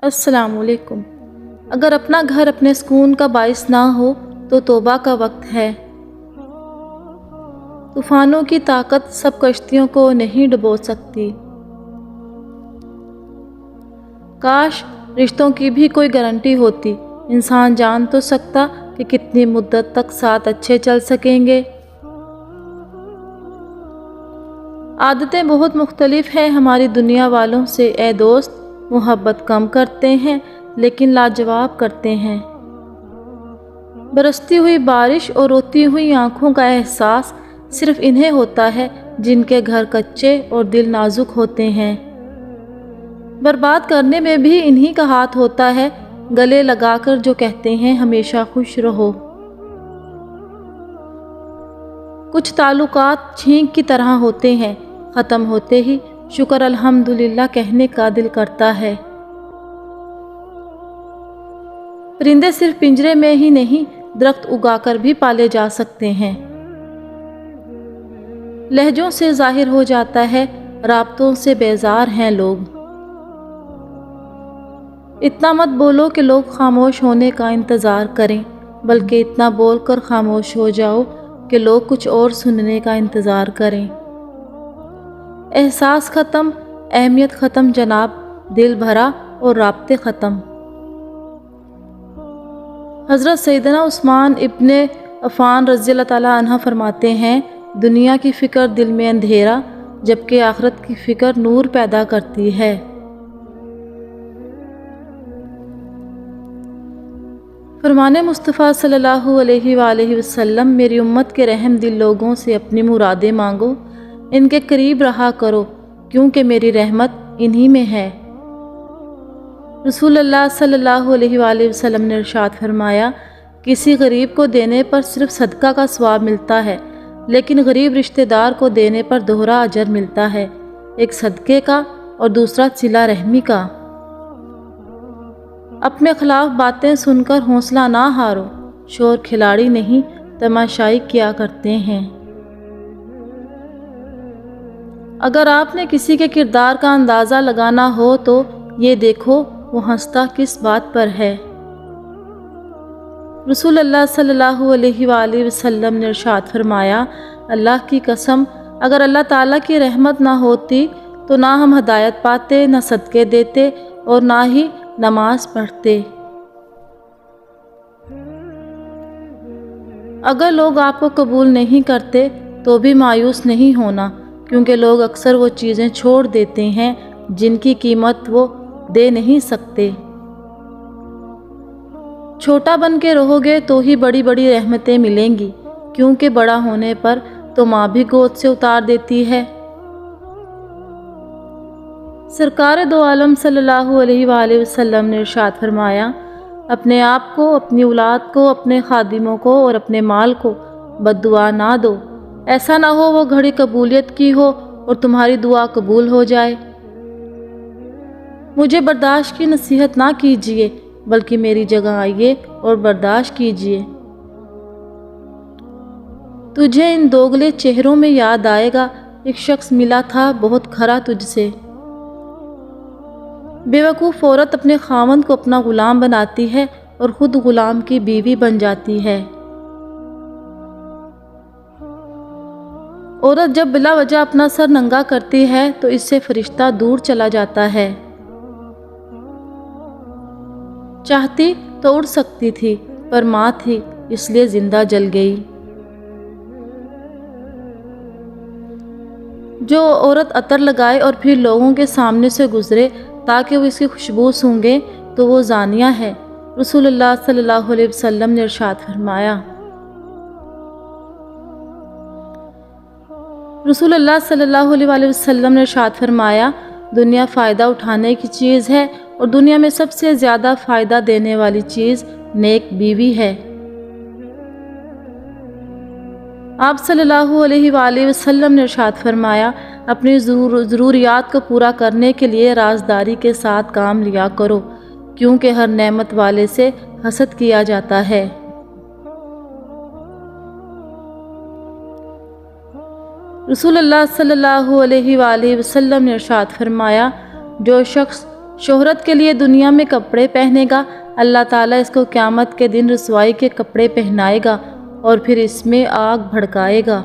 السلام علیکم۔ اگر اپنا گھر اپنے سکون کا باعث نہ ہو تو توبہ کا وقت ہے۔ طوفانوں کی طاقت سب کشتیوں کو نہیں ڈبو سکتی۔ کاش رشتوں کی بھی کوئی گارنٹی ہوتی، انسان جان تو سکتا کہ کتنی مدت تک ساتھ اچھے چل سکیں گے۔ عادتیں بہت مختلف ہیں ہماری دنیا والوں سے اے دوست، محبت کم کرتے ہیں لیکن لاجواب کرتے ہیں۔ برستی ہوئی بارش اور روتی ہوئی آنکھوں کا احساس صرف انہیں ہوتا ہے جن کے گھر کچے اور دل نازک ہوتے ہیں۔ برباد کرنے میں بھی انہی کا ہاتھ ہوتا ہے، گلے لگا کر جو کہتے ہیں ہمیشہ خوش رہو۔ کچھ تعلقات چھینک کی طرح ہوتے ہیں، ختم ہوتے ہی شکر الحمدللہ کہنے کا دل کرتا ہے۔ پرندے صرف پنجرے میں ہی نہیں، درخت اگا کر بھی پالے جا سکتے ہیں۔ لہجوں سے ظاہر ہو جاتا ہے، رابطوں سے بیزار ہیں لوگ۔ اتنا مت بولو کہ لوگ خاموش ہونے کا انتظار کریں، بلکہ اتنا بول کر خاموش ہو جاؤ کہ لوگ کچھ اور سننے کا انتظار کریں۔ احساس ختم، اہمیت ختم جناب، دل بھرا اور رابطے ختم۔ حضرت سیدنا عثمان ابن عفان رضی اللہ تعالیٰ عنہ فرماتے ہیں، دنیا کی فکر دل میں اندھیرا، جبکہ آخرت کی فکر نور پیدا کرتی ہے۔ فرمان مصطفیٰ صلی اللہ علیہ وآلہ وسلم، میری امت کے رحم دل لوگوں سے اپنی مرادیں مانگو، ان کے قریب رہا کرو کیونکہ میری رحمت انہی میں ہے۔ رسول اللہ صلی اللہ علیہ وآلہ وسلم نے ارشاد فرمایا، کسی غریب کو دینے پر صرف صدقہ کا ثواب ملتا ہے، لیکن غریب رشتہ دار کو دینے پر دوہرا اجر ملتا ہے، ایک صدقے کا اور دوسرا صلہ رحمی کا۔ اپنے خلاف باتیں سن کر حوصلہ نہ ہارو، شور کھلاڑی نہیں تماشائی کیا کرتے ہیں۔ اگر آپ نے کسی کے کردار کا اندازہ لگانا ہو تو یہ دیکھو وہ ہنستا کس بات پر ہے۔ رسول اللہ صلی اللہ علیہ وآلہ وسلم نے ارشاد فرمایا، اللہ کی قسم اگر اللہ تعالیٰ کی رحمت نہ ہوتی تو نہ ہم ہدایت پاتے، نہ صدقے دیتے اور نہ ہی نماز پڑھتے۔ اگر لوگ آپ کو قبول نہیں کرتے تو بھی مایوس نہیں ہونا، کیونکہ لوگ اکثر وہ چیزیں چھوڑ دیتے ہیں جن کی قیمت وہ دے نہیں سکتے۔ چھوٹا بن کے رہو گے تو ہی بڑی بڑی رحمتیں ملیں گی، کیونکہ بڑا ہونے پر تو ماں بھی گود سے اتار دیتی ہے۔ سرکار دو عالم صلی اللہ علیہ وآلہ وسلم نے ارشاد فرمایا، اپنے آپ کو، اپنی اولاد کو، اپنے خادموں کو اور اپنے مال کو بد دعا نہ دو، ایسا نہ ہو وہ گھڑی قبولیت کی ہو اور تمہاری دعا قبول ہو جائے۔ مجھے برداشت کی نصیحت نہ کیجیے، بلکہ میری جگہ آئیے اور برداشت کیجیے۔ تجھے ان دوگلے چہروں میں یاد آئے گا، ایک شخص ملا تھا بہت کھرا تجھ سے۔ بے وقوف عورت اپنے خاوند کو اپنا غلام بناتی ہے اور خود غلام کی بیوی بن جاتی ہے۔ عورت جب بلا وجہ اپنا سر ننگا کرتی ہے تو اس سے فرشتہ دور چلا جاتا ہے۔ چاہتی تو اڑ سکتی تھی پر ماں تھی اس لیے زندہ جل گئی۔ جو عورت عطر لگائے اور پھر لوگوں کے سامنے سے گزرے تاکہ وہ اس کی خوشبو سونگیں تو وہ زانیہ ہے۔ رسول اللہ صلی اللہ علیہ وسلم نے ارشاد فرمایا۔ رسول اللہ صلی اللہ علیہ وآلہ وسلم نے ارشاد فرمایا، دنیا فائدہ اٹھانے کی چیز ہے اور دنیا میں سب سے زیادہ فائدہ دینے والی چیز نیک بیوی ہے۔ آپ صلی اللہ علیہ وآلہ وسلم نے ارشاد فرمایا، اپنی ضروریات کو پورا کرنے کے لیے رازداری کے ساتھ کام لیا کرو، کیونکہ ہر نعمت والے سے حسد کیا جاتا ہے۔ رسول اللہ صلی اللہ علیہ وآلہ وسلم نے ارشاد فرمایا، جو شخص شہرت کے لیے دنیا میں کپڑے پہنے گا، اللہ تعالیٰ اس کو قیامت کے دن رسوائی کے کپڑے پہنائے گا اور پھر اس میں آگ بھڑکائے گا۔